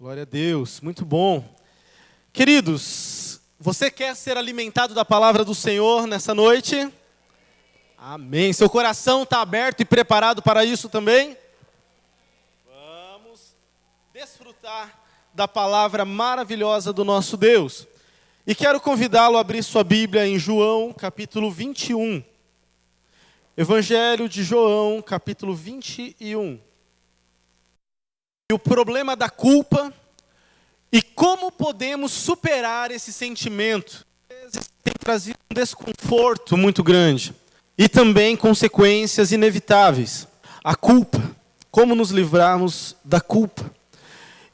Glória a Deus, muito bom. Queridos, você quer ser alimentado da palavra do Senhor nessa noite? Amém. Seu coração está aberto e preparado para isso também? Vamos desfrutar da palavra maravilhosa do nosso Deus. E quero convidá-lo a abrir sua Bíblia em João, capítulo 21. Evangelho de João, capítulo 21. O problema da culpa e como podemos superar esse sentimento. Tem trazido um desconforto muito grande e também consequências inevitáveis. A culpa, como nos livrarmos da culpa.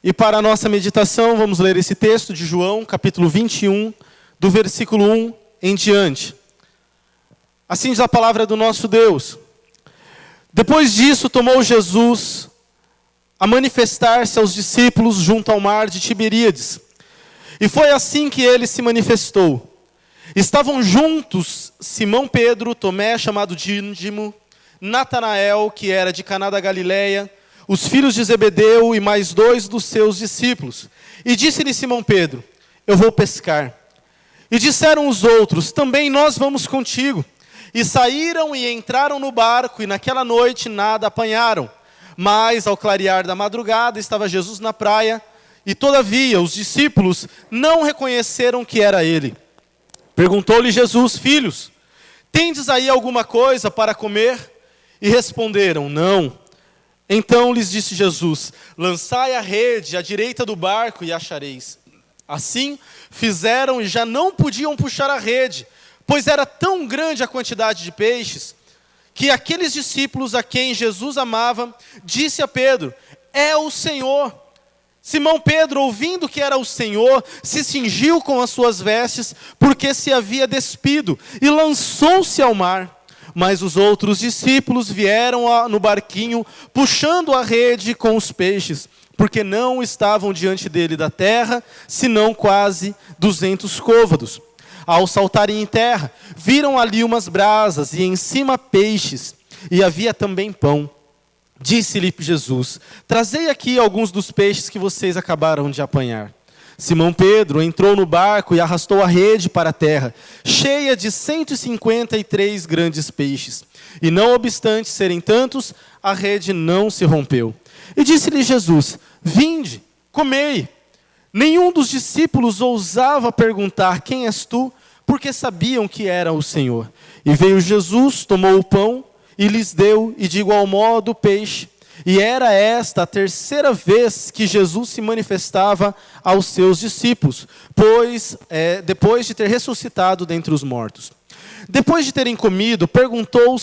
E para a nossa meditação, vamos ler esse texto de João, capítulo 21, do versículo 1 em diante. Assim diz a palavra do nosso Deus. Depois disso, tomou Jesus a manifestar-se aos discípulos junto ao mar de Tiberíades. E foi assim que ele se manifestou. Estavam juntos Simão Pedro, Tomé, chamado Dídimo, Natanael, que era de Caná da Galileia, os filhos de Zebedeu e mais 2 dos seus discípulos. E disse-lhe Simão Pedro: eu vou pescar. E disseram os outros: também nós vamos contigo. E saíram e entraram no barco, e naquela noite nada apanharam. Mas, ao clarear da madrugada, estava Jesus na praia, e todavia os discípulos não reconheceram que era ele. Perguntou-lhe Jesus: filhos, tendes aí alguma coisa para comer? E responderam: não. Então lhes disse Jesus: lançai a rede à direita do barco e achareis. Assim fizeram e já não podiam puxar a rede, pois era tão grande a quantidade de peixes, que aqueles discípulos a quem Jesus amava, disse a Pedro: é o Senhor. Simão Pedro, ouvindo que era o Senhor, se cingiu com as suas vestes, porque se havia despido, e lançou-se ao mar. Mas os outros discípulos vieram no barquinho, puxando a rede com os peixes, porque não estavam diante dele da terra, senão quase 200 côvados. Ao saltarem em terra, viram ali umas brasas e em cima peixes, e havia também pão. Disse-lhe Jesus: trazei aqui alguns dos peixes que vocês acabaram de apanhar. Simão Pedro entrou no barco e arrastou a rede para a terra, cheia de 153 grandes peixes. E não obstante serem tantos, a rede não se rompeu. E disse-lhe Jesus: vinde, comei. Nenhum dos discípulos ousava perguntar: quem és tu? Porque sabiam que era o Senhor. E veio Jesus, tomou o pão e lhes deu, e de igual modo o peixe. E era esta a terceira vez que Jesus se manifestava aos seus discípulos, depois de ter ressuscitado dentre os mortos. Depois de terem comido, perguntou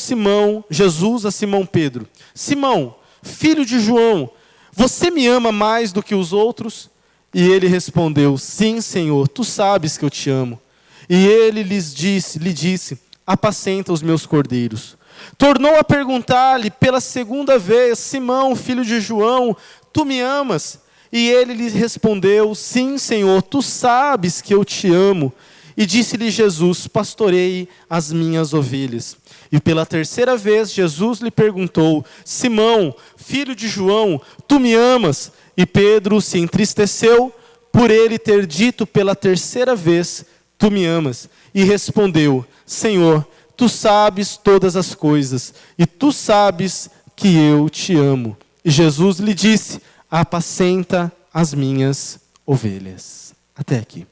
Jesus a Simão Pedro: Simão, filho de João, você me ama mais do que os outros? E ele respondeu: sim, Senhor, tu sabes que eu te amo. E ele lhe disse: apacenta os meus cordeiros. Tornou a perguntar-lhe pela segunda vez: Simão, filho de João, tu me amas? E ele lhe respondeu: sim, Senhor, tu sabes que eu te amo. E disse-lhe Jesus: pastorei as minhas ovelhas. E pela terceira vez Jesus lhe perguntou: Simão, filho de João, tu me amas? E Pedro se entristeceu por ele ter dito pela terceira vez: tu me amas. E respondeu: Senhor, tu sabes todas as coisas, e tu sabes que eu te amo. E Jesus lhe disse: apacenta as minhas ovelhas. Até aqui.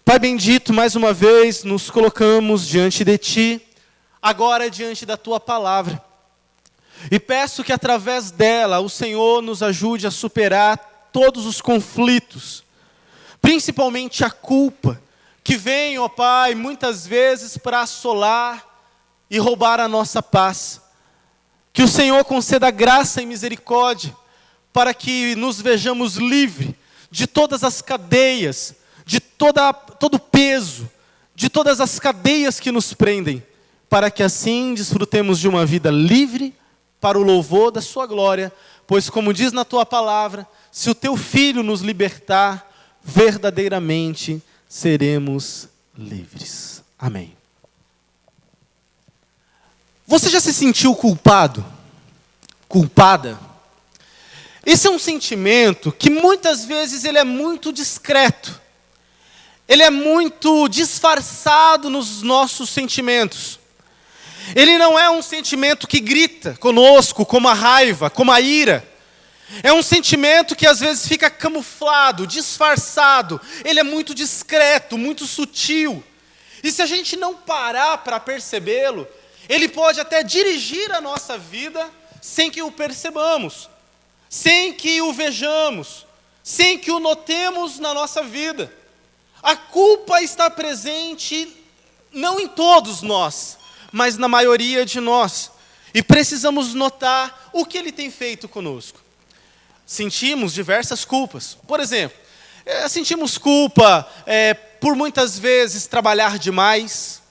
Pai bendito, mais uma vez nos colocamos diante de ti, agora diante da tua palavra. E peço que através dela o Senhor nos ajude a superar todos os conflitos, principalmente a culpa, que vem, ó Pai, muitas vezes para assolar e roubar a nossa paz. Que o Senhor conceda graça e misericórdia, para que nos vejamos livres de todas as cadeias, de todo o peso, de todas as cadeias que nos prendem, para que assim desfrutemos de uma vida livre, para o louvor da sua glória, pois como diz na tua palavra, se o teu Filho nos libertar, verdadeiramente seremos livres. Amém. Você já se sentiu culpado? Culpada? Esse é um sentimento que muitas vezes ele é muito discreto. Ele é muito disfarçado nos nossos sentimentos. Ele não é um sentimento que grita conosco, como a raiva, como a ira. É um sentimento que às vezes fica camuflado, disfarçado. Ele é muito discreto, muito sutil. E se a gente não parar para percebê-lo, ele pode até dirigir a nossa vida sem que o percebamos, sem que o vejamos, sem que o notemos na nossa vida. A culpa está presente não em todos nós, mas na maioria de nós. E precisamos notar o que ele tem feito conosco. Sentimos diversas culpas. Por exemplo, sentimos culpa por muitas vezes trabalhar demais.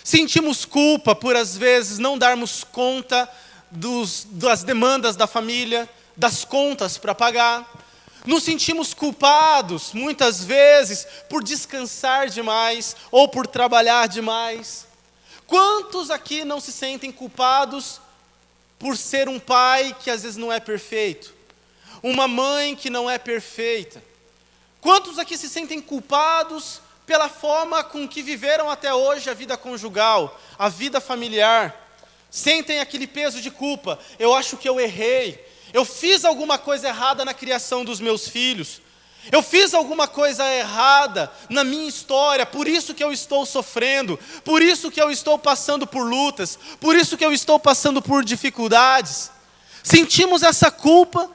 Sentimos culpa por às vezes não darmos conta das demandas da família, das contas para pagar. Nos sentimos culpados muitas vezes por descansar demais ou por trabalhar demais. Quantos aqui não se sentem culpados por ser um pai que às vezes não é perfeito? Uma mãe que não é perfeita? Quantos aqui se sentem culpados pela forma com que viveram até hoje a vida conjugal, a vida familiar? Sentem aquele peso de culpa. Eu acho que eu errei. Eu fiz alguma coisa errada na criação dos meus filhos. Eu fiz alguma coisa errada na minha história, por isso que eu estou sofrendo, por isso que eu estou passando por lutas, por isso que eu estou passando por dificuldades. Sentimos essa culpa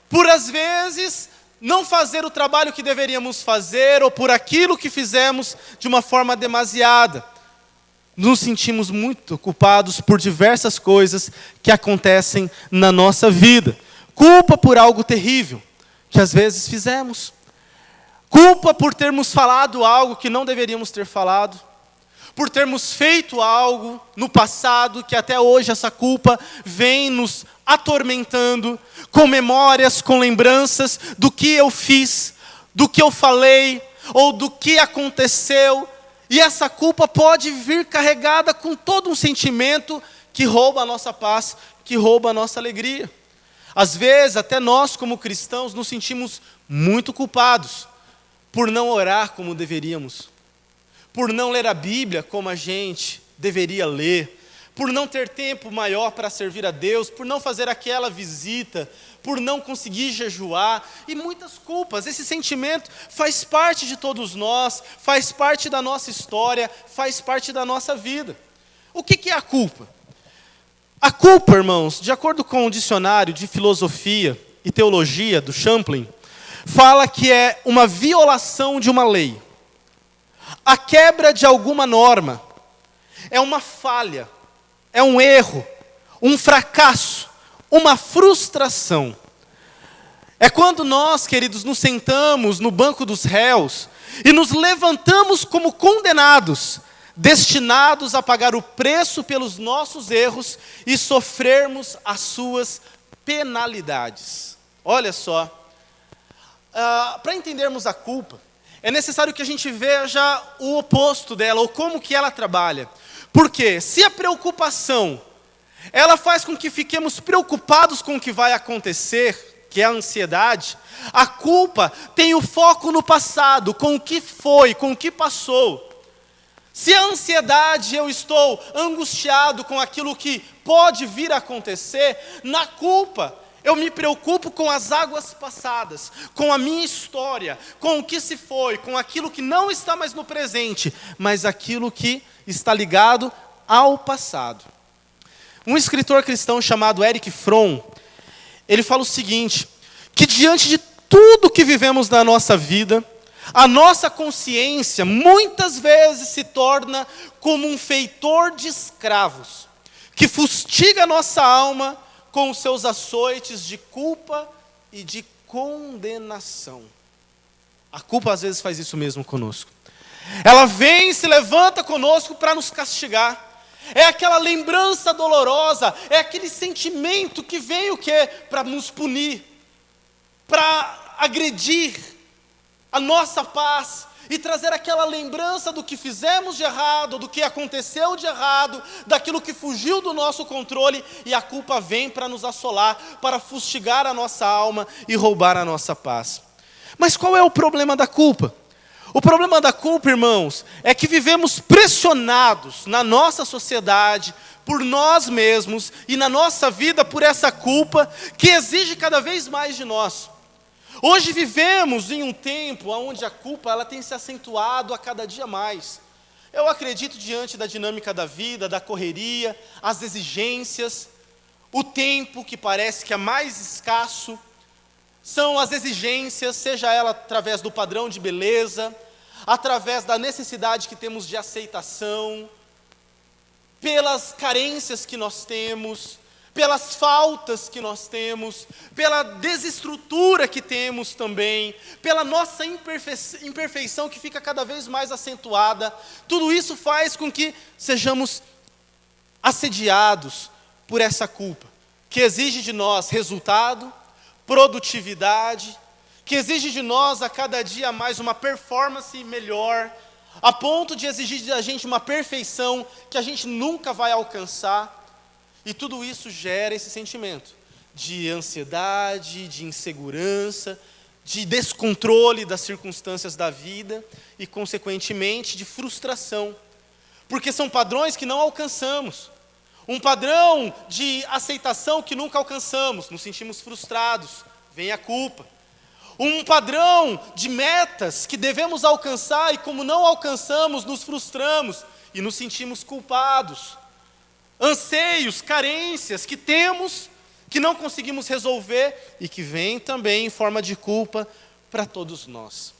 por, às vezes, não fazer o trabalho que deveríamos fazer, ou por aquilo que fizemos de uma forma demasiada. Nos sentimos muito culpados por diversas coisas que acontecem na nossa vida. Culpa por algo terrível que às vezes fizemos. Culpa por termos falado algo que não deveríamos ter falado. Por termos feito algo no passado que até hoje essa culpa vem nos atormentando, com memórias, com lembranças do que eu fiz, do que eu falei, ou do que aconteceu. E essa culpa pode vir carregada com todo um sentimento que rouba a nossa paz, que rouba a nossa alegria. Às vezes, até nós como cristãos nos sentimos muito culpados por não orar como deveríamos, por não ler a Bíblia como a gente deveria ler, por não ter tempo maior para servir a Deus, por não fazer aquela visita, por não conseguir jejuar, e muitas culpas. Esse sentimento faz parte de todos nós, faz parte da nossa história, faz parte da nossa vida. O que é a culpa? A culpa, irmãos, de acordo com o dicionário de filosofia e teologia do Champlin, fala que é uma violação de uma lei, a quebra de alguma norma, é uma falha, é um erro, um fracasso, uma frustração. É quando nós, queridos, nos sentamos no banco dos réus e nos levantamos como condenados, destinados a pagar o preço pelos nossos erros e sofrermos as suas penalidades. Olha só, para entendermos a culpa, é necessário que a gente veja o oposto dela, ou como que ela trabalha. Porque se a preocupação, ela faz com que fiquemos preocupados com o que vai acontecer, que é a ansiedade, a culpa tem o foco no passado, com o que foi, com o que passou. Se a ansiedade, eu estou angustiado com aquilo que pode vir a acontecer, na culpa, eu me preocupo com as águas passadas, com a minha história, com o que se foi, com aquilo que não está mais no presente, mas aquilo que está ligado ao passado. Um escritor cristão chamado Erich Fromm, ele fala o seguinte, que diante de tudo que vivemos na nossa vida, a nossa consciência muitas vezes se torna como um feitor de escravos, que fustiga a nossa alma com os seus açoites de culpa e de condenação. A culpa às vezes faz isso mesmo conosco. Ela vem e se levanta conosco para nos castigar. É aquela lembrança dolorosa, é aquele sentimento que vem o quê? Para nos punir, para agredir a nossa paz, e trazer aquela lembrança do que fizemos de errado, do que aconteceu de errado, daquilo que fugiu do nosso controle, e a culpa vem para nos assolar, para fustigar a nossa alma e roubar a nossa paz. Mas qual é o problema da culpa? O problema da culpa, irmãos, é que vivemos pressionados na nossa sociedade, por nós mesmos e na nossa vida por essa culpa que exige cada vez mais de nós. Hoje vivemos em um tempo onde a culpa ela tem se acentuado a cada dia mais. Eu acredito, diante da dinâmica da vida, da correria, as exigências, o tempo que parece que é mais escasso, são as exigências, seja ela através do padrão de beleza, através da necessidade que temos de aceitação, pelas carências que nós temos, pelas faltas que nós temos, pela desestrutura que temos também, pela nossa imperfeição que fica cada vez mais acentuada. Tudo isso faz com que sejamos assediados por essa culpa, que exige de nós resultado, produtividade, que exige de nós a cada dia mais uma performance melhor, a ponto de exigir da gente uma perfeição que a gente nunca vai alcançar. E tudo isso gera esse sentimento de ansiedade, de insegurança, de descontrole das circunstâncias da vida e, consequentemente, de frustração. Porque são padrões que não alcançamos. Um padrão de aceitação que nunca alcançamos, nos sentimos frustrados, vem a culpa. Um padrão de metas que devemos alcançar e, como não alcançamos, nos frustramos e nos sentimos culpados. Anseios, carências que temos, que não conseguimos resolver e que vem também em forma de culpa para todos nós.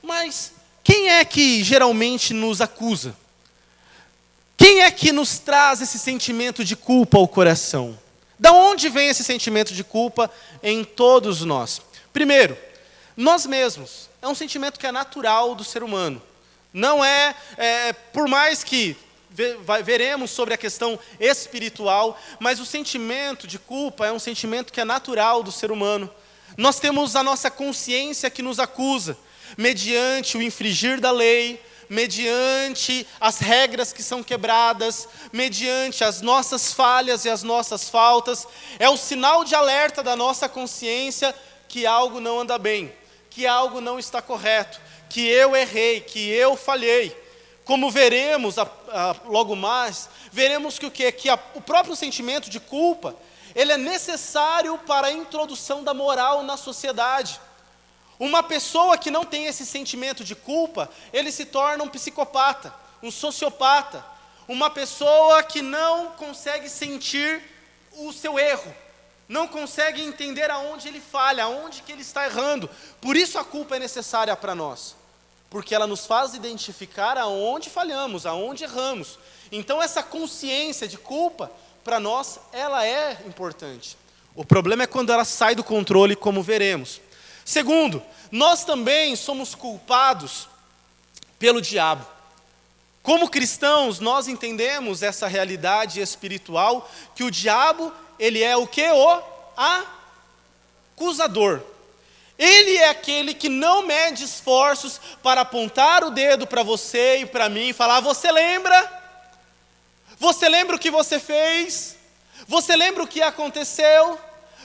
Mas quem é que geralmente nos acusa? Quem é que nos traz esse sentimento de culpa ao coração? Da onde vem esse sentimento de culpa em todos nós? Primeiro, nós mesmos. É um sentimento que é natural do ser humano. Não por mais que veremos sobre a questão espiritual, mas o sentimento de culpa é um sentimento que é natural do ser humano. Nós temos a nossa consciência que nos acusa, mediante o infringir da lei, mediante as regras que são quebradas, mediante as nossas falhas e as nossas faltas. É o sinal de alerta da nossa consciência que algo não anda bem, que algo não está correto, que eu errei, que eu falhei. Como veremos logo mais, veremos que o próprio sentimento de culpa, ele é necessário para a introdução da moral na sociedade. Uma pessoa que não tem esse sentimento de culpa, ele se torna um psicopata, um sociopata, uma pessoa que não consegue sentir o seu erro, não consegue entender aonde ele falha, aonde que ele está errando. Por isso a culpa é necessária para nós, porque ela nos faz identificar aonde falhamos, aonde erramos. Então essa consciência de culpa, para nós, ela é importante. O problema é quando ela sai do controle, como veremos. Segundo, nós também somos culpados pelo diabo. Como cristãos, nós entendemos essa realidade espiritual, que o diabo, ele é o quê? O acusador. Ele é aquele que não mede esforços para apontar o dedo para você e para mim e falar: você lembra? Você lembra o que você fez? Você lembra o que aconteceu?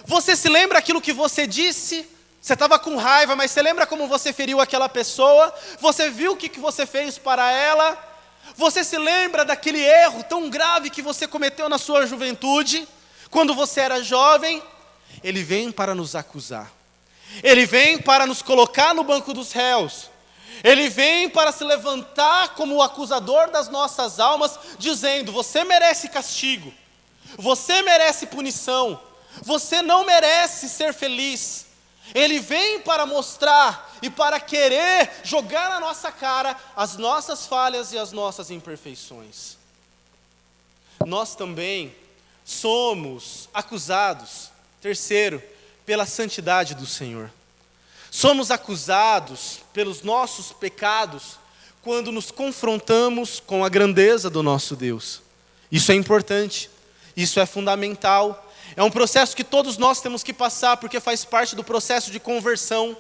Você se lembra aquilo que você disse? Você estava com raiva, mas você lembra como você feriu aquela pessoa? Você viu o que você fez para ela? Você se lembra daquele erro tão grave que você cometeu na sua juventude, quando você era jovem? Ele vem para nos acusar. Ele vem para nos colocar no banco dos réus. Ele vem para se levantar como o acusador das nossas almas, dizendo: você merece castigo, você merece punição, você não merece ser feliz. Ele vem para mostrar e para querer jogar na nossa cara as nossas falhas e as nossas imperfeições. Nós também somos acusados, terceiro, pela santidade do Senhor. Somos acusados pelos nossos pecados quando nos confrontamos com a grandeza do nosso Deus. Isso é importante, isso é fundamental. É um processo que todos nós temos que passar, porque faz parte do processo de conversão.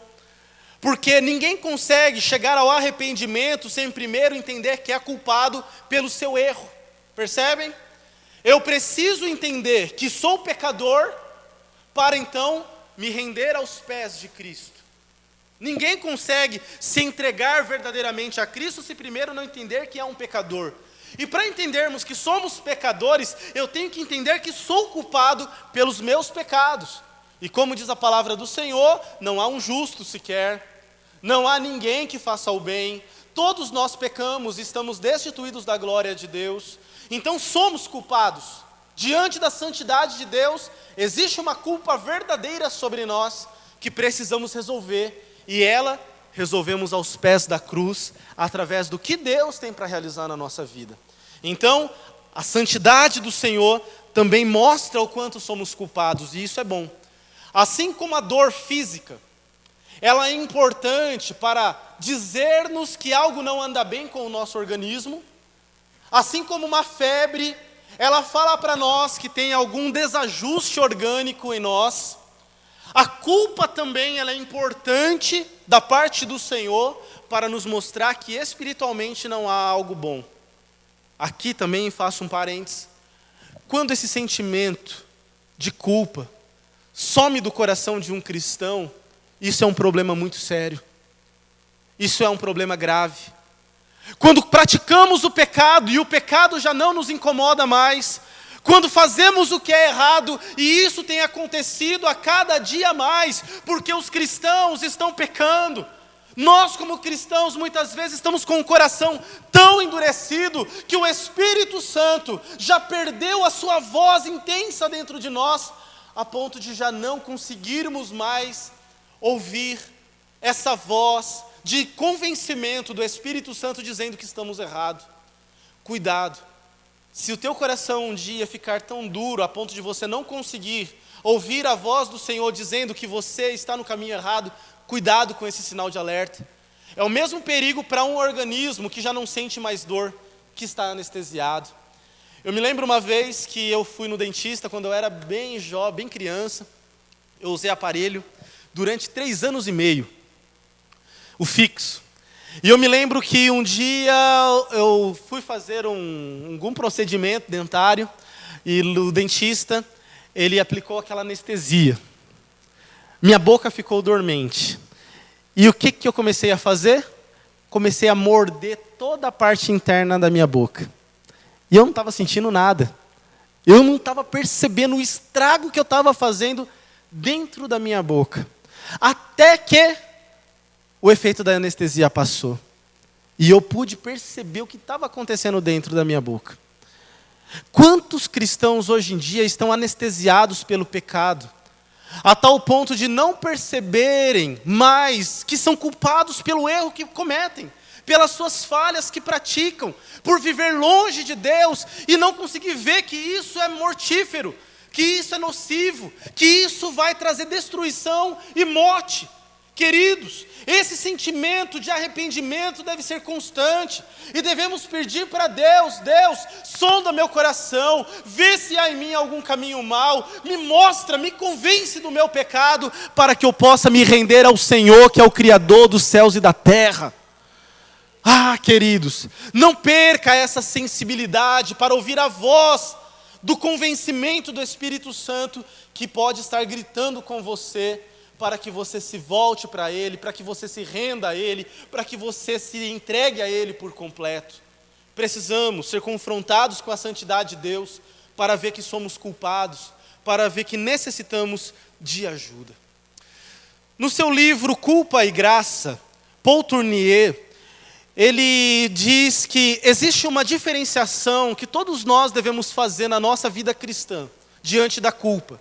Porque ninguém consegue chegar ao arrependimento sem primeiro entender que é culpado pelo seu erro. Percebem? Eu preciso entender que sou pecador para então me render aos pés de Cristo. Ninguém consegue se entregar verdadeiramente a Cristo se primeiro não entender que é um pecador. E para entendermos que somos pecadores, eu tenho que entender que sou culpado pelos meus pecados. E como diz a palavra do Senhor, não há um justo sequer, não há ninguém que faça o bem, todos nós pecamos e estamos destituídos da glória de Deus. Então somos culpados. Diante da santidade de Deus, existe uma culpa verdadeira sobre nós que precisamos resolver. E ela resolvemos aos pés da cruz, através do que Deus tem para realizar na nossa vida. Então, a santidade do Senhor também mostra o quanto somos culpados, e isso é bom. Assim como a dor física, ela é importante para dizer-nos que algo não anda bem com o nosso organismo, assim como uma febre, ela fala para nós que tem algum desajuste orgânico em nós. A culpa também ela é importante da parte do Senhor para nos mostrar que espiritualmente não há algo bom. Aqui também faço um parênteses. Quando esse sentimento de culpa some do coração de um cristão, isso é um problema muito sério. Isso é um problema grave. Quando praticamos o pecado e o pecado já não nos incomoda mais, quando fazemos o que é errado, e isso tem acontecido a cada dia mais, porque os cristãos estão pecando. Nós como cristãos muitas vezes estamos com o coração tão endurecido, que o Espírito Santo já perdeu a sua voz intensa dentro de nós, a ponto de já não conseguirmos mais ouvir essa voz de convencimento do Espírito Santo dizendo que estamos errados. Cuidado. Se o teu coração um dia ficar tão duro a ponto de você não conseguir ouvir a voz do Senhor dizendo que você está no caminho errado, cuidado com esse sinal de alerta. É o mesmo perigo para um organismo que já não sente mais dor, que está anestesiado. Eu me lembro uma vez que eu fui no dentista quando eu era bem jovem, bem criança. Eu usei aparelho durante 3 anos e meio, o fixo. E eu me lembro que um dia eu fui fazer algum procedimento dentário e o dentista, ele aplicou aquela anestesia. Minha boca ficou dormente. E o que eu comecei a fazer? Comecei a morder toda a parte interna da minha boca. E eu não estava sentindo nada. Eu não estava percebendo o estrago que eu estava fazendo dentro da minha boca. Até que o efeito da anestesia passou. E eu pude perceber o que estava acontecendo dentro da minha boca. Quantos cristãos hoje em dia estão anestesiados pelo pecado, a tal ponto de não perceberem mais que são culpados pelo erro que cometem, pelas suas falhas que praticam, por viver longe de Deus e não conseguir ver que isso é mortífero, que isso é nocivo, que isso vai trazer destruição e morte. Queridos, esse sentimento de arrependimento deve ser constante, e devemos pedir para Deus: Deus, sonda meu coração, vê se há em mim algum caminho mau, me mostra, me convence do meu pecado, para que eu possa me render ao Senhor, que é o Criador dos céus e da terra. Ah, queridos, não perca essa sensibilidade para ouvir a voz do convencimento do Espírito Santo, que pode estar gritando com você, para que você se volte para Ele, para que você se renda a Ele, para que você se entregue a Ele por completo. Precisamos ser confrontados com a santidade de Deus, para ver que somos culpados, para ver que necessitamos de ajuda. No seu livro Culpa e Graça, Paul Tournier, ele diz que existe uma diferenciação que todos nós devemos fazer na nossa vida cristã, diante da culpa,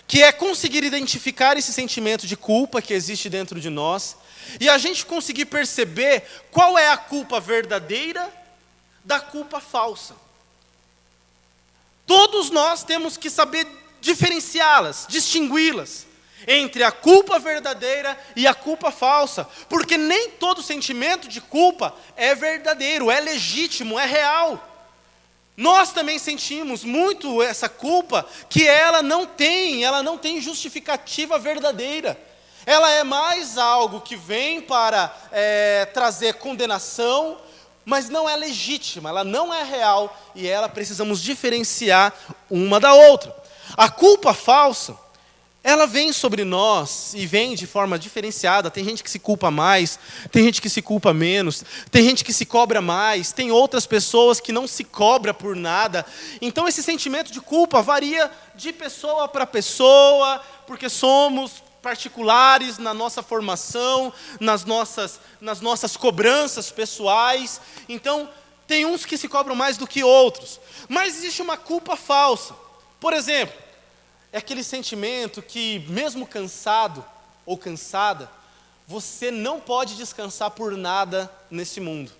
que é conseguir identificar esse sentimento de culpa que existe dentro de nós, e a gente conseguir perceber qual é a culpa verdadeira da culpa falsa. Todos nós temos que saber diferenciá-las, distingui-las, entre a culpa verdadeira e a culpa falsa, porque nem todo sentimento de culpa é verdadeiro, é legítimo, é real. Nós também sentimos muito essa culpa, que ela não tem justificativa verdadeira. Ela é mais algo que vem para trazer condenação, mas não é legítima, ela não é real, e ela precisamos diferenciar uma da outra. A culpa falsa, ela vem sobre nós e vem de forma diferenciada. Tem gente que se culpa mais, tem gente que se culpa menos, tem gente que se cobra mais, tem outras pessoas que não se cobra por nada. Então esse sentimento de culpa varia de pessoa para pessoa, porque somos particulares na nossa formação, nas nossas cobranças pessoais. Então, tem uns que se cobram mais do que outros. Mas existe uma culpa falsa. Por exemplo, é aquele sentimento que, mesmo cansado ou cansada, você não pode descansar por nada nesse mundo.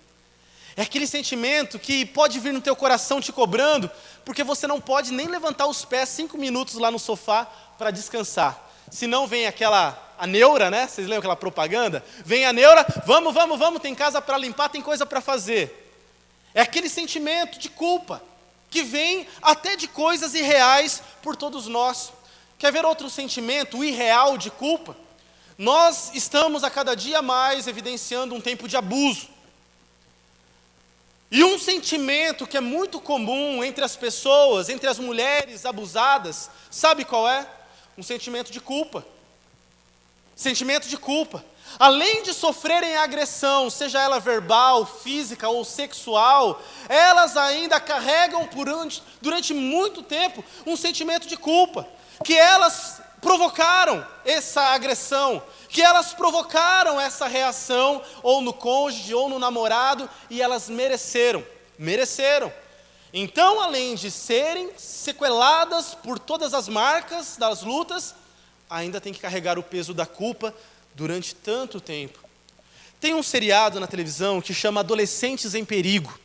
É aquele sentimento que pode vir no teu coração te cobrando, porque você não pode nem levantar os pés 5 minutos lá no sofá para descansar. Se não vem a neura, né? Vocês lembram aquela propaganda? Vem a neura, vamos, tem casa para limpar, tem coisa para fazer. É aquele sentimento de culpa, que vem até de coisas irreais por todos nós. Quer ver outro sentimento irreal de culpa? Nós estamos a cada dia mais evidenciando um tempo de abuso. E um sentimento que é muito comum entre as pessoas, entre as mulheres abusadas, sabe qual é? Um sentimento de culpa. Sentimento de culpa. Além de sofrerem agressão, seja ela verbal, física ou sexual, elas ainda carregam durante muito tempo um sentimento de culpa. Que elas provocaram essa agressão, que elas provocaram essa reação, ou no cônjuge, ou no namorado, e elas mereceram. Então, além de serem sequeladas por todas as marcas das lutas, ainda tem que carregar o peso da culpa durante tanto tempo. Tem um seriado na televisão que chama Adolescentes em Perigo.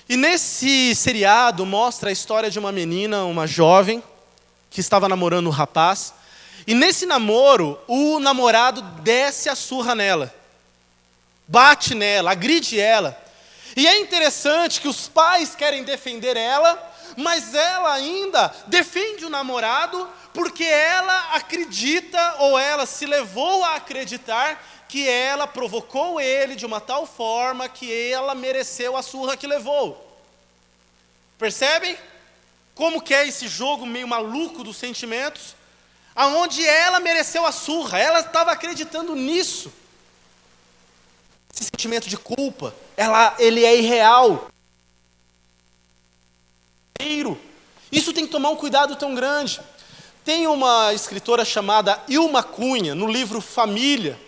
E nesse seriado mostra a história de uma menina, uma jovem, que estava namorando um rapaz. E nesse namoro, o namorado desce a surra nela. Bate nela, agride ela. E é interessante que os pais querem defender ela, mas ela ainda defende o namorado, porque ela acredita, ou ela se levou a acreditar, que ela provocou ele de uma tal forma que ela mereceu a surra que levou. Percebem? Como que é esse jogo meio maluco dos sentimentos? Aonde ela mereceu a surra, ela estava acreditando nisso. Esse sentimento de culpa, ele é irreal. Isso tem que tomar um cuidado tão grande. Tem uma escritora chamada Ilma Cunha, no livro Família,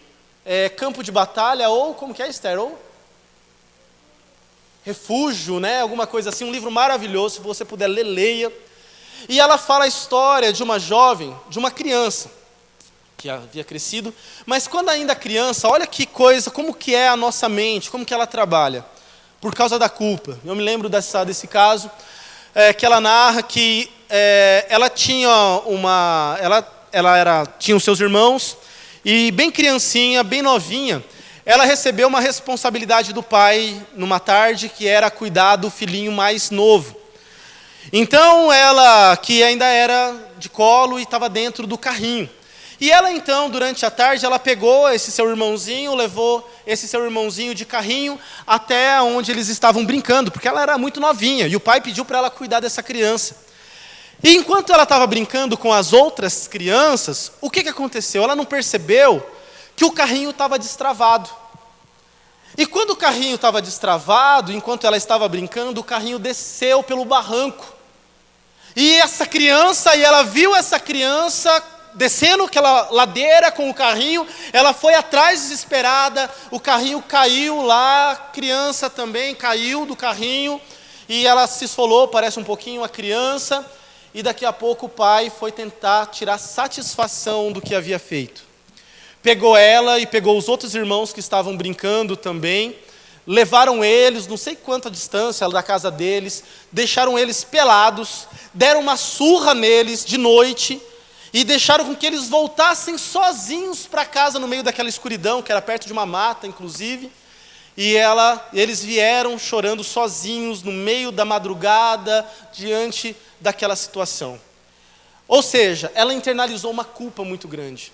Campo de Batalha, ou como que é, Esther? Ou Refúgio, né? Alguma coisa assim, um livro maravilhoso, se você puder ler, leia. E ela fala a história de uma jovem, de uma criança, que havia crescido, mas quando ainda criança, olha que coisa, como que é a nossa mente, como que ela trabalha, por causa da culpa. Eu me lembro desse caso, que ela narra que ela tinha tinha os seus irmãos, e bem criancinha, bem novinha, ela recebeu uma responsabilidade do pai, numa tarde, que era cuidar do filhinho mais novo. Então, ela, que ainda era de colo e estava dentro do carrinho. E ela, então, durante a tarde, ela pegou esse seu irmãozinho, levou esse seu irmãozinho de carrinho até onde eles estavam brincando, porque ela era muito novinha, e o pai pediu para ela cuidar dessa criança. E enquanto ela estava brincando com as outras crianças, o que aconteceu? Ela não percebeu que o carrinho estava destravado. E quando o carrinho estava destravado, enquanto ela estava brincando, o carrinho desceu pelo barranco. E ela viu essa criança descendo aquela ladeira com o carrinho, ela foi atrás desesperada, o carrinho caiu lá, a criança também caiu do carrinho, e ela se esfolou, parece um pouquinho a criança, e daqui a pouco o pai foi tentar tirar satisfação do que havia feito. Pegou ela e pegou os outros irmãos que estavam brincando também, levaram eles, não sei quanta distância da casa deles, deixaram eles pelados, deram uma surra neles de noite e deixaram com que eles voltassem sozinhos para casa no meio daquela escuridão, que era perto de uma mata, inclusive. E eles vieram chorando sozinhos no meio da madrugada, diante daquela situação. Ou seja, ela internalizou uma culpa muito grande.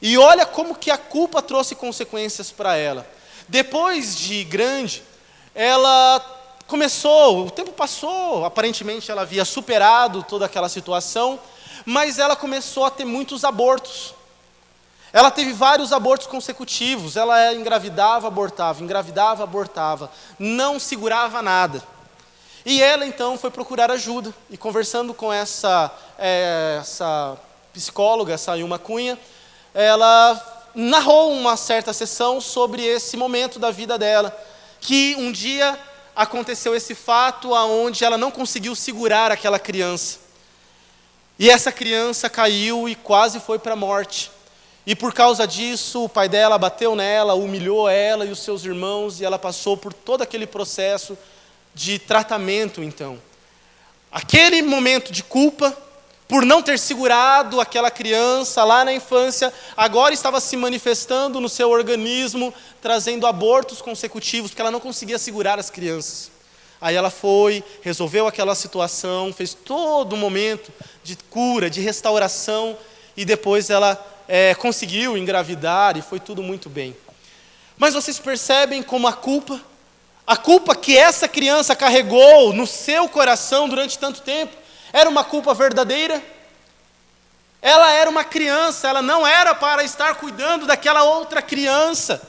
E olha como que a culpa trouxe consequências para ela. Depois de grande, ela começou, o tempo passou, aparentemente ela havia superado toda aquela situação, mas ela começou a ter muitos abortos. Ela teve vários abortos consecutivos, ela engravidava, abortava, não segurava nada. E ela então foi procurar ajuda, e conversando com essa psicóloga, essa Ilma Cunha, ela narrou uma certa sessão sobre esse momento da vida dela, que um dia aconteceu esse fato onde ela não conseguiu segurar aquela criança. E essa criança caiu e quase foi para a morte. E por causa disso, o pai dela bateu nela, humilhou ela e os seus irmãos, e ela passou por todo aquele processo de tratamento, então. Aquele momento de culpa, por não ter segurado aquela criança lá na infância, agora estava se manifestando no seu organismo, trazendo abortos consecutivos, porque ela não conseguia segurar as crianças. Aí ela foi, resolveu aquela situação, fez todo um momento de cura, de restauração, e depois ela conseguiu engravidar e foi tudo muito bem. Mas vocês percebem como a culpa que essa criança carregou no seu coração durante tanto tempo, era uma culpa verdadeira? Ela era uma criança, ela não era para estar cuidando daquela outra criança.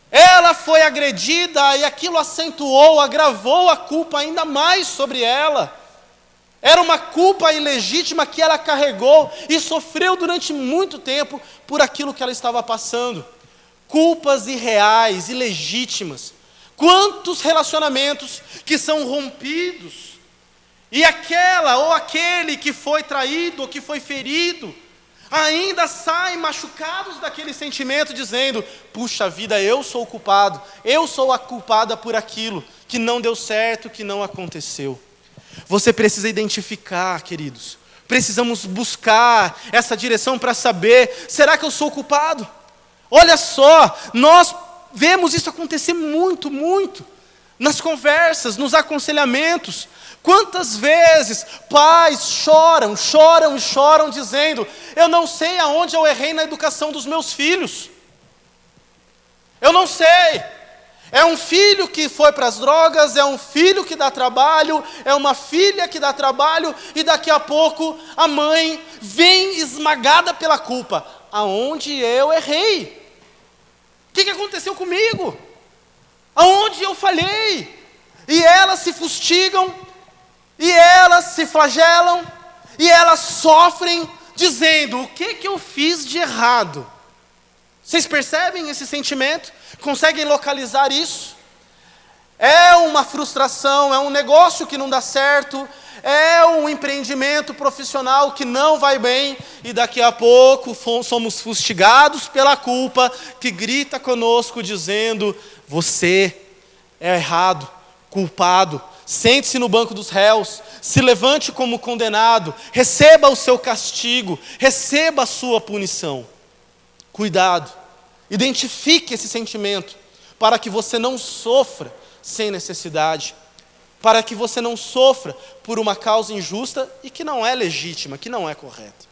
Ela foi agredida e aquilo acentuou, agravou a culpa ainda mais sobre ela. Era uma culpa ilegítima que ela carregou e sofreu durante muito tempo por aquilo que ela estava passando. Culpas irreais, ilegítimas. Quantos relacionamentos que são rompidos e aquela ou aquele que foi traído ou que foi ferido ainda saem machucados daquele sentimento dizendo: puxa vida, eu sou o culpado, eu sou a culpada por aquilo que não deu certo, que não aconteceu. Você precisa identificar, queridos. Precisamos buscar essa direção para saber: será que eu sou o culpado? Olha só, nós vemos isso acontecer muito nas conversas, nos aconselhamentos. Quantas vezes pais choram dizendo: eu não sei aonde eu errei na educação dos meus filhos. Eu não sei. É um filho que foi para as drogas, é um filho que dá trabalho, é uma filha que dá trabalho, e daqui a pouco a mãe vem esmagada pela culpa. Aonde eu errei? O que aconteceu comigo? Aonde eu falhei? E elas se fustigam, e elas se flagelam, e elas sofrem, dizendo: o que eu fiz de errado? Vocês percebem esse sentimento? Conseguem localizar isso? É uma frustração, é um negócio que não dá certo, é um empreendimento profissional que não vai bem, e daqui a pouco somos fustigados pela culpa que grita conosco dizendo: você é errado, culpado, sente-se no banco dos réus, se levante como condenado, receba o seu castigo, receba a sua punição. Cuidado, identifique esse sentimento, para que você não sofra sem necessidade, para que você não sofra por uma causa injusta e que não é legítima, que não é correta.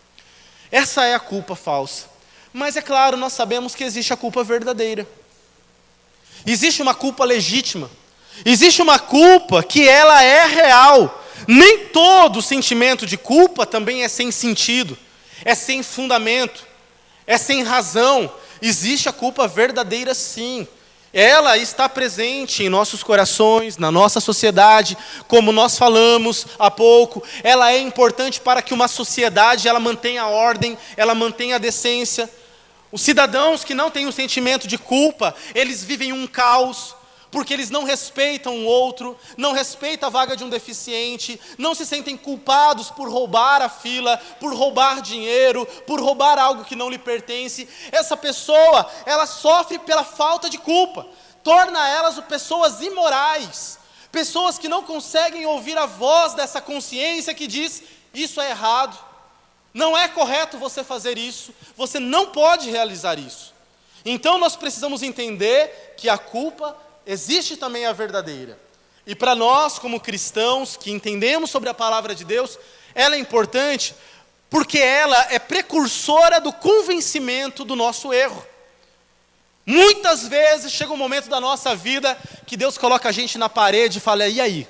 Essa é a culpa falsa. Mas é claro, nós sabemos que existe a culpa verdadeira. Existe uma culpa legítima. Existe uma culpa que ela é real. Nem todo sentimento de culpa também é sem sentido, é sem fundamento, é sem razão. Existe a culpa verdadeira, sim. Ela está presente em nossos corações, na nossa sociedade, como nós falamos há pouco. Ela é importante para que uma sociedade ela mantenha a ordem, ela mantenha a decência. Os cidadãos que não têm o sentimento de culpa, eles vivem um caos, porque eles não respeitam o outro, não respeitam a vaga de um deficiente, não se sentem culpados por roubar a fila, por roubar dinheiro, por roubar algo que não lhe pertence. Essa pessoa, ela sofre pela falta de culpa, torna elas pessoas imorais, pessoas que não conseguem ouvir a voz dessa consciência que diz: isso é errado, não é correto você fazer isso, você não pode realizar isso. Então nós precisamos entender que a culpa existe também a verdadeira. E para nós, como cristãos, que entendemos sobre a palavra de Deus, ela é importante porque ela é precursora do convencimento do nosso erro. Muitas vezes chega um momento da nossa vida que Deus coloca a gente na parede e fala: e aí?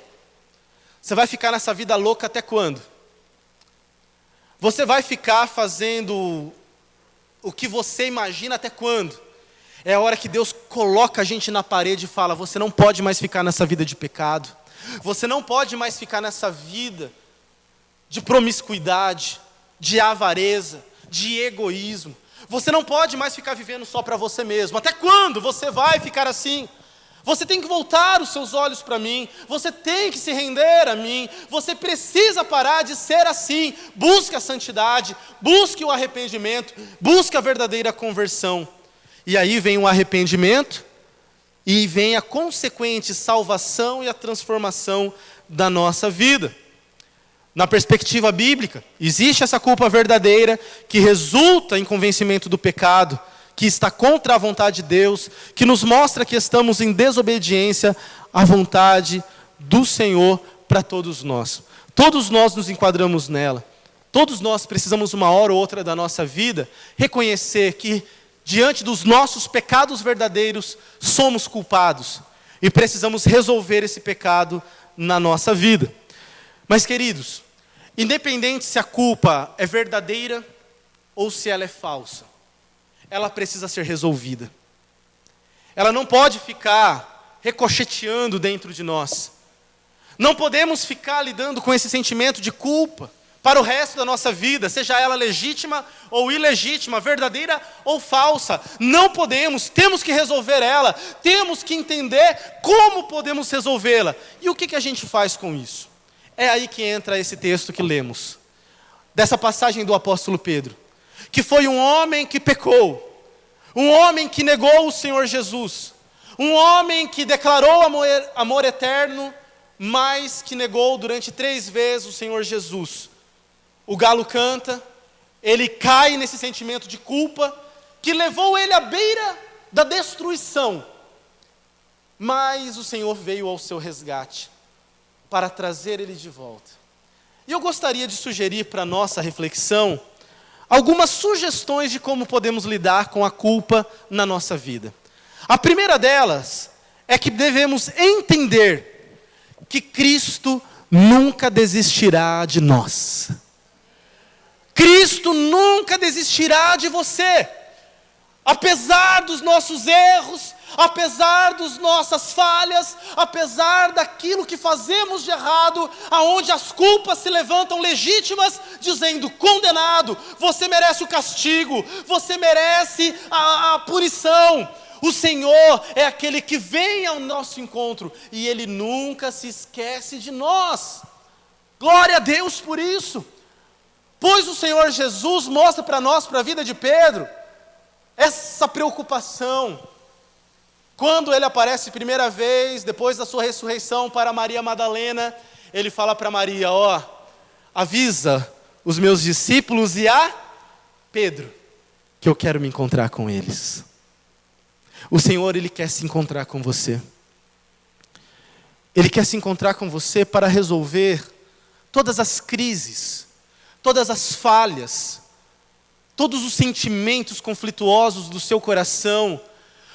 Você vai ficar nessa vida louca até quando? Você vai ficar fazendo o que você imagina até quando? É a hora que Deus coloca a gente na parede e fala: você não pode mais ficar nessa vida de pecado. Você não pode mais ficar nessa vida de promiscuidade, de avareza, de egoísmo. Você não pode mais ficar vivendo só para você mesmo. Até quando você vai ficar assim? Você tem que voltar os seus olhos para mim. Você tem que se render a mim. Você precisa parar de ser assim. Busque a santidade, busque o arrependimento, busque a verdadeira conversão. E aí vem o arrependimento e vem a consequente salvação e a transformação da nossa vida. Na perspectiva bíblica, existe essa culpa verdadeira que resulta em convencimento do pecado, que está contra a vontade de Deus, que nos mostra que estamos em desobediência à vontade do Senhor para todos nós. Todos nós nos enquadramos nela. Todos nós precisamos, uma hora ou outra da nossa vida, reconhecer que, diante dos nossos pecados verdadeiros, somos culpados. E precisamos resolver esse pecado na nossa vida. Mas, queridos, independente se a culpa é verdadeira ou se ela é falsa, ela precisa ser resolvida. Ela não pode ficar ricocheteando dentro de nós. Não podemos ficar lidando com esse sentimento de culpa para o resto da nossa vida, seja ela legítima ou ilegítima, verdadeira ou falsa. Não podemos, temos que resolver ela, temos que entender como podemos resolvê-la. E o que a gente faz com isso? É aí que entra esse texto que lemos, dessa passagem do apóstolo Pedro, que foi um homem que pecou, um homem que negou o Senhor Jesus, um homem que declarou amor eterno, mas que negou durante 3 vezes o Senhor Jesus. O galo canta, ele cai nesse sentimento de culpa, que levou ele à beira da destruição. Mas o Senhor veio ao seu resgate, para trazer ele de volta. E eu gostaria de sugerir para a nossa reflexão, algumas sugestões de como podemos lidar com a culpa na nossa vida. A primeira delas é que devemos entender que Cristo nunca desistirá de nós. Cristo nunca desistirá de você. Apesar dos nossos erros, apesar das nossas falhas, apesar daquilo que fazemos de errado, aonde as culpas se levantam legítimas, dizendo: condenado, você merece o castigo, você merece a punição. O Senhor é aquele que vem ao nosso encontro, e Ele nunca se esquece de nós. Glória a Deus por isso. Pois o Senhor Jesus mostra para nós, para a vida de Pedro, essa preocupação. Quando ele aparece primeira vez, depois da sua ressurreição, para Maria Madalena, ele fala para Maria: avisa os meus discípulos e a Pedro, que eu quero me encontrar com eles. O Senhor, Ele quer se encontrar com você. Ele quer se encontrar com você para resolver todas as crises, todas as falhas, todos os sentimentos conflituosos do seu coração.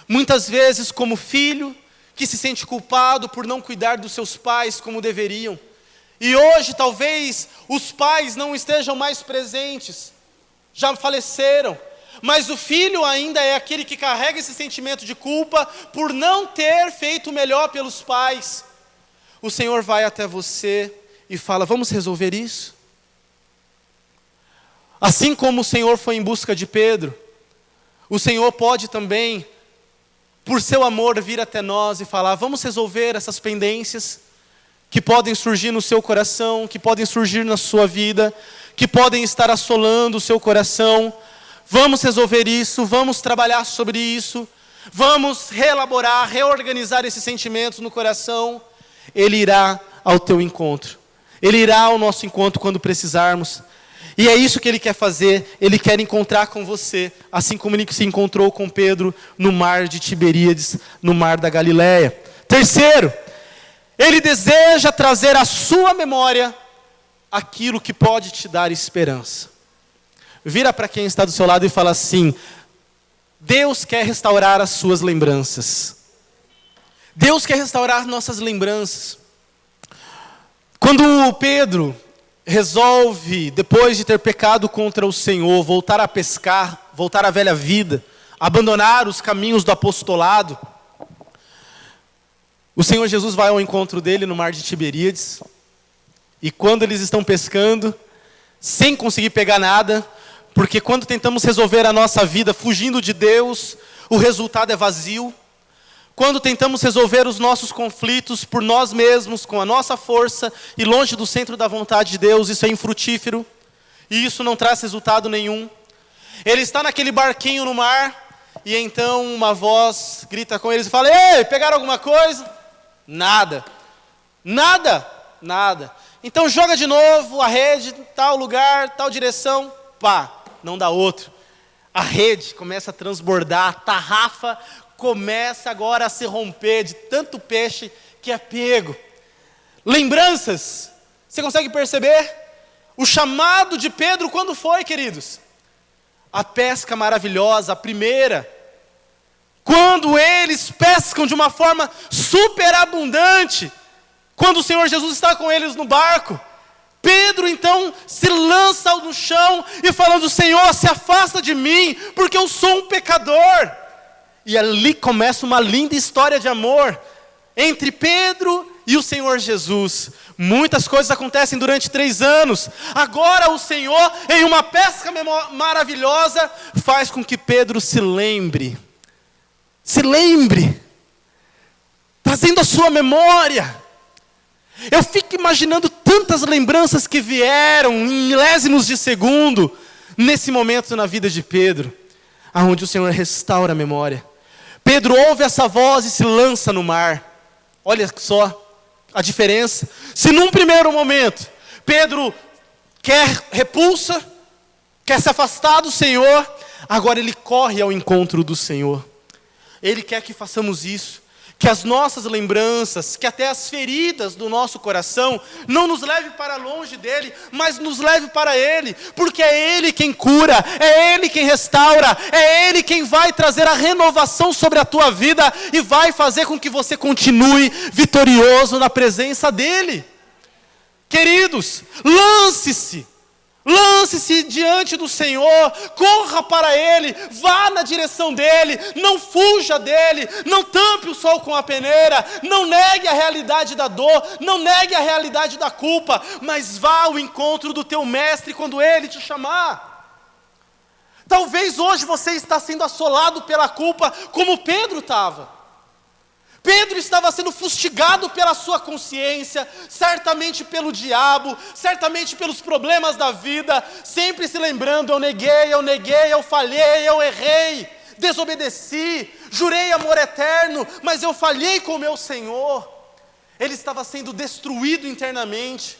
Muitas vezes como filho, que se sente culpado por não cuidar dos seus pais como deveriam. E hoje talvez os pais não estejam mais presentes, já faleceram. Mas o filho ainda é aquele que carrega esse sentimento de culpa por não ter feito o melhor pelos pais. O Senhor vai até você e fala: vamos resolver isso? Assim como o Senhor foi em busca de Pedro, o Senhor pode também, por seu amor, vir até nós e falar: vamos resolver essas pendências que podem surgir no seu coração, que podem surgir na sua vida, que podem estar assolando o seu coração. Vamos resolver isso, vamos trabalhar sobre isso, vamos reelaborar, reorganizar esses sentimentos no coração. Ele irá ao teu encontro, Ele irá ao nosso encontro quando precisarmos. E é isso que Ele quer fazer. Ele quer encontrar com você, assim como Ele se encontrou com Pedro no mar de Tiberíades, no mar da Galileia. Terceiro, Ele deseja trazer à sua memória aquilo que pode te dar esperança. Vira para quem está do seu lado e fala assim: Deus quer restaurar as suas lembranças. Deus quer restaurar nossas lembranças. Quando Pedro resolve, depois de ter pecado contra o Senhor, voltar a pescar, voltar à velha vida, abandonar os caminhos do apostolado, o Senhor Jesus vai ao encontro dele no mar de Tiberíades, e quando eles estão pescando, sem conseguir pegar nada, porque quando tentamos resolver a nossa vida fugindo de Deus, o resultado é vazio. Quando tentamos resolver os nossos conflitos por nós mesmos, com a nossa força, e longe do centro da vontade de Deus, isso é infrutífero, e isso não traz resultado nenhum. Ele está naquele barquinho no mar, e então uma voz grita com eles e fala: Ei, pegaram alguma coisa? Nada. Nada? Nada. Então joga de novo a rede, tal lugar, tal direção, pá, não dá outro. A rede começa a transbordar, a tarrafa começa agora a se romper de tanto peixe que é pego. Lembranças, você consegue perceber? O chamado de Pedro quando foi, queridos? A pesca maravilhosa, a primeira. Quando eles pescam de uma forma superabundante, quando o Senhor Jesus está com eles no barco, Pedro então se lança no chão e falando: Senhor, se afasta de mim, porque eu sou um pecador. E ali começa uma linda história de amor entre Pedro e o Senhor Jesus. Muitas coisas acontecem durante 3 anos. Agora o Senhor, em uma pesca maravilhosa, faz com que Pedro se lembre, trazendo a sua memória. Eu fico imaginando tantas lembranças que vieram em milésimos de segundo, nesse momento na vida de Pedro, aonde o Senhor restaura a memória. Pedro ouve essa voz e se lança no mar. Olha só a diferença. Se num primeiro momento, Pedro repulsa, quer se afastar do Senhor, agora ele corre ao encontro do Senhor. Ele quer que façamos isso. Que as nossas lembranças, que até as feridas do nosso coração, não nos leve para longe dEle, mas nos leve para Ele, porque é Ele quem cura, é Ele quem restaura, é Ele quem vai trazer a renovação sobre a tua vida, e vai fazer com que você continue vitorioso na presença dEle. Queridos, lance-se diante do Senhor, corra para Ele, vá na direção dEle, não fuja dEle, não tampe o sol com a peneira, não negue a realidade da dor, não negue a realidade da culpa, mas vá ao encontro do teu mestre quando Ele te chamar. Talvez hoje você está sendo assolado pela culpa, como Pedro estava. Pedro estava sendo fustigado pela sua consciência, certamente pelo diabo, certamente pelos problemas da vida, sempre se lembrando: eu neguei, eu falhei, eu errei, desobedeci, jurei amor eterno, mas eu falhei com o meu Senhor. Ele estava sendo destruído internamente,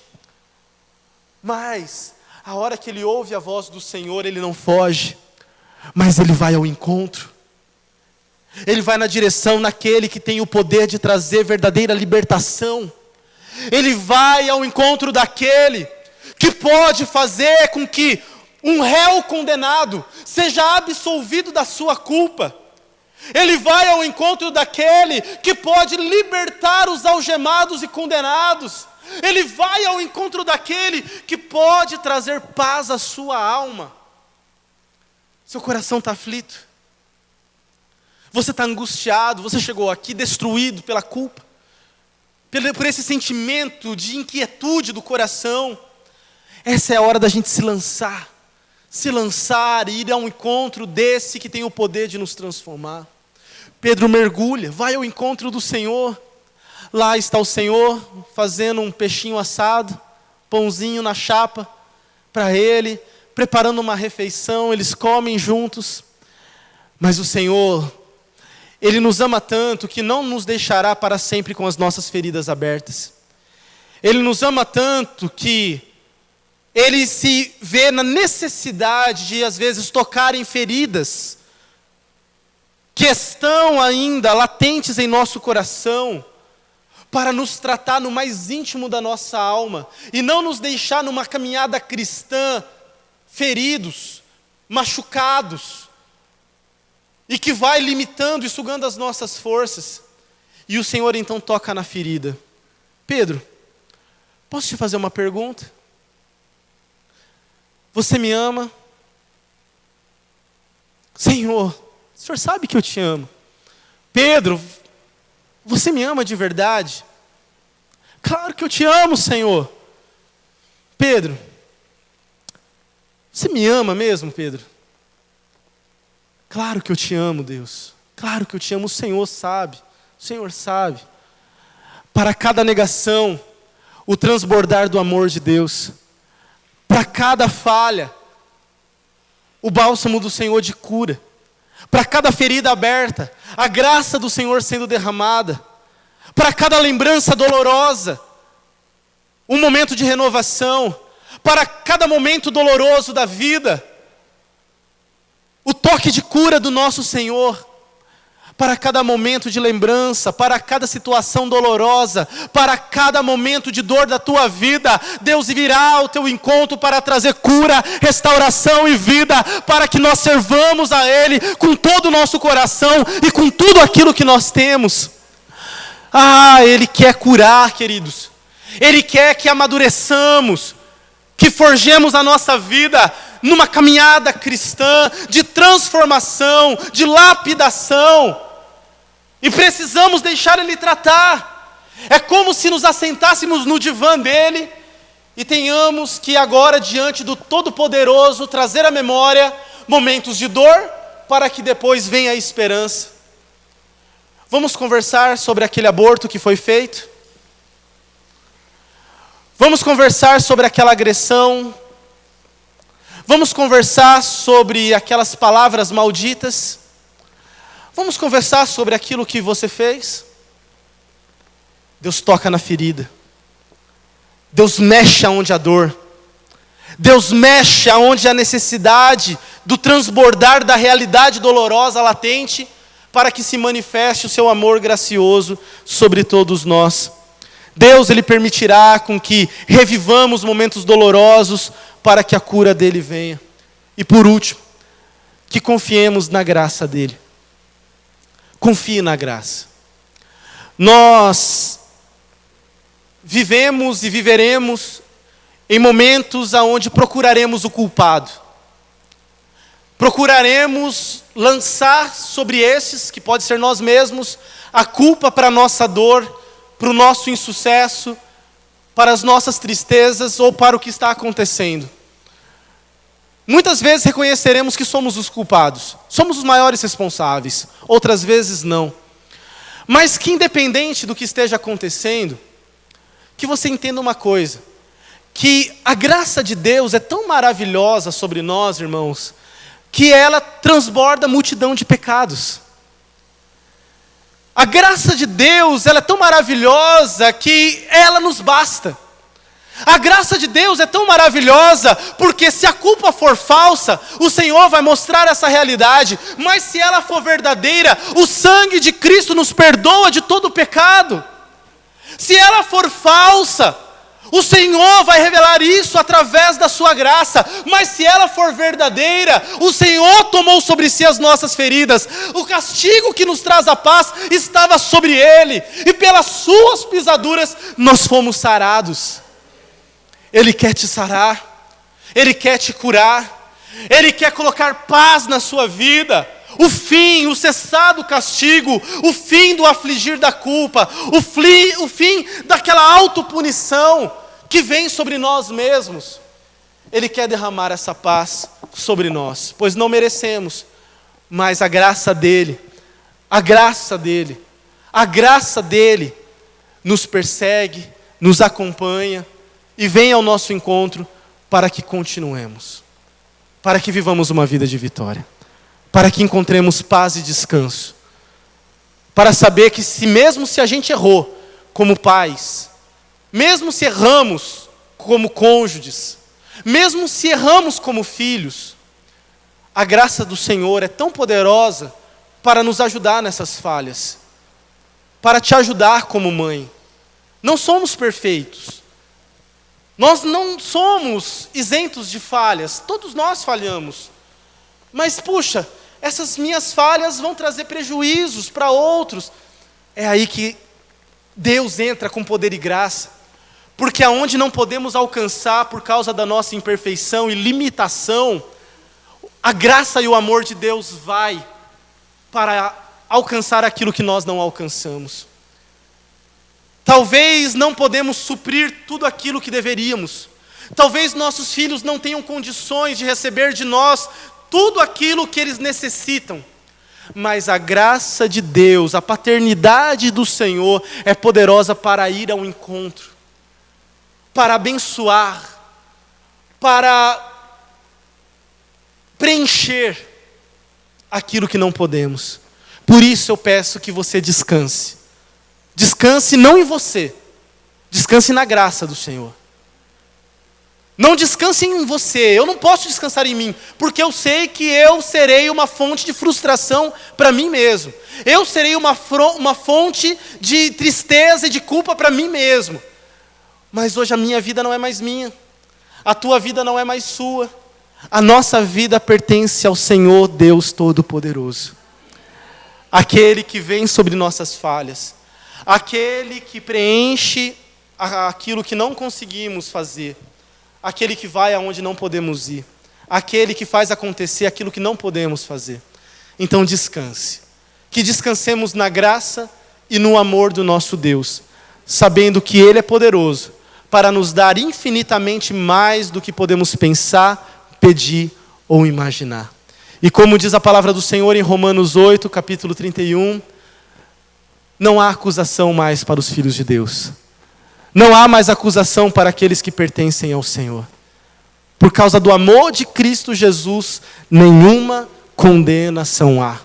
mas a hora que ele ouve a voz do Senhor, ele não foge, mas ele vai ao encontro. Ele vai na direção naquele que tem o poder de trazer verdadeira libertação. Ele vai ao encontro daquele que pode fazer com que um réu condenado seja absolvido da sua culpa. Ele vai ao encontro daquele que pode libertar os algemados e condenados. Ele vai ao encontro daquele que pode trazer paz à sua alma. Seu coração está aflito. Você está angustiado, você chegou aqui destruído pela culpa, por esse sentimento de inquietude do coração. Essa é a hora da gente se lançar e ir ao encontro desse que tem o poder de nos transformar. Pedro mergulha, vai ao encontro do Senhor. Lá está o Senhor fazendo um peixinho assado, pãozinho na chapa para ele, preparando uma refeição, eles comem juntos. Mas o Senhor, Ele nos ama tanto que não nos deixará para sempre com as nossas feridas abertas. Ele nos ama tanto que Ele se vê na necessidade de, às vezes, tocar em feridas que estão ainda latentes em nosso coração, para nos tratar no mais íntimo da nossa alma, e não nos deixar numa caminhada cristã feridos, machucados, e que vai limitando e sugando as nossas forças. E o Senhor então toca na ferida. Pedro, posso te fazer uma pergunta? Você me ama? Senhor, o Senhor sabe que eu te amo. Pedro, você me ama de verdade? Claro que eu te amo, Senhor. Pedro, você me ama mesmo, Pedro? Claro que eu te amo, Deus. Claro que eu te amo, o Senhor sabe. O Senhor sabe. Para cada negação, o transbordar do amor de Deus. Para cada falha, o bálsamo do Senhor de cura. Para cada ferida aberta, a graça do Senhor sendo derramada. Para cada lembrança dolorosa, um momento de renovação. Para cada momento doloroso da vida, o toque de cura do nosso Senhor. Para cada momento de lembrança, para cada situação dolorosa, para cada momento de dor da tua vida, Deus virá ao teu encontro para trazer cura, restauração e vida, para que nós servamos a Ele com todo o nosso coração e com tudo aquilo que nós temos. Ele quer curar, queridos. Ele quer que amadureçamos, que forjemos a nossa vida numa caminhada cristã de transformação, de lapidação. E precisamos deixar Ele tratar. É como se nos assentássemos no divã dEle e tenhamos que agora, diante do Todo-Poderoso, trazer à memória momentos de dor, para que depois venha a esperança. Vamos conversar sobre aquele aborto que foi feito? Vamos conversar sobre aquela agressão? Vamos conversar sobre aquelas palavras malditas? Vamos conversar sobre aquilo que você fez? Deus toca na ferida. Deus mexe aonde há dor. Deus mexe aonde há necessidade do transbordar da realidade dolorosa latente, para que se manifeste o seu amor gracioso sobre todos nós. Deus, Ele permitirá com que revivamos momentos dolorosos, para que a cura dEle venha. E por último, que confiemos na graça dEle. Confie na graça. Nós vivemos e viveremos em momentos onde procuraremos o culpado. Procuraremos lançar sobre esses, que pode ser nós mesmos, a culpa para a nossa dor, para o nosso insucesso, para as nossas tristezas ou para o que está acontecendo. Muitas vezes reconheceremos que somos os culpados, somos os maiores responsáveis, outras vezes não. Mas que independente do que esteja acontecendo, que você entenda uma coisa, que a graça de Deus é tão maravilhosa sobre nós, irmãos, que ela transborda a multidão de pecados. A graça de Deus, ela é tão maravilhosa que ela nos basta. A graça de Deus é tão maravilhosa, porque se a culpa for falsa, o Senhor vai mostrar essa realidade, mas se ela for verdadeira, o sangue de Cristo nos perdoa de todo o pecado. Se ela for falsa, o Senhor vai revelar isso através da sua graça, mas se ela for verdadeira, o Senhor tomou sobre si as nossas feridas, o castigo que nos traz a paz estava sobre Ele, e pelas suas pisaduras nós fomos sarados. Ele quer te sarar, Ele quer te curar, Ele quer colocar paz na sua vida, o fim, o cessar do castigo, o fim do afligir da culpa, o fim daquela autopunição que vem sobre nós mesmos. Ele quer derramar essa paz sobre nós, pois não merecemos, mas a graça dEle nos persegue, nos acompanha, e vem ao nosso encontro para que continuemos, para que vivamos uma vida de vitória, para que encontremos paz e descanso, para saber que mesmo se a gente errou como pais, mesmo se erramos como cônjuges, mesmo se erramos como filhos, a graça do Senhor é tão poderosa para nos ajudar nessas falhas, para te ajudar como mãe. Não somos perfeitos. Nós não somos isentos de falhas, todos nós falhamos. Mas puxa, essas minhas falhas vão trazer prejuízos para outros. É aí que Deus entra com poder e graça. Porque aonde não podemos alcançar por causa da nossa imperfeição e limitação, a graça e o amor de Deus vai para alcançar aquilo que nós não alcançamos. Talvez não podemos suprir tudo aquilo que deveríamos. Talvez nossos filhos não tenham condições de receber de nós tudo aquilo que eles necessitam. Mas a graça de Deus, a paternidade do Senhor é poderosa para ir ao encontro, para abençoar, para preencher aquilo que não podemos. Por isso eu peço que você descanse. Descanse não em você, descanse na graça do Senhor. Não descanse em você, eu não posso descansar em mim, porque eu sei que eu serei uma fonte de frustração para mim mesmo. Eu serei uma fonte de tristeza e de culpa para mim mesmo. Mas hoje a minha vida não é mais minha, a tua vida não é mais sua. A nossa vida pertence ao Senhor Deus Todo-Poderoso. Aquele que vem sobre nossas falhas, aquele que preenche aquilo que não conseguimos fazer, aquele que vai aonde não podemos ir, aquele que faz acontecer aquilo que não podemos fazer. Então descanse, que descansemos na graça e no amor do nosso Deus, sabendo que Ele é poderoso para nos dar infinitamente mais do que podemos pensar, pedir ou imaginar. E como diz a palavra do Senhor em Romanos 8, capítulo 31, não há acusação mais para os filhos de Deus. Não há mais acusação para aqueles que pertencem ao Senhor. Por causa do amor de Cristo Jesus, nenhuma condenação há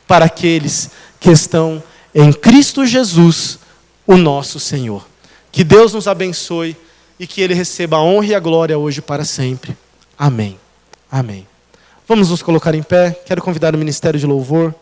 para aqueles que estão em Cristo Jesus, o nosso Senhor. Que Deus nos abençoe e que Ele receba a honra e a glória hoje e para sempre. Amém. Amém. Vamos nos colocar em pé. Quero convidar o Ministério de Louvor.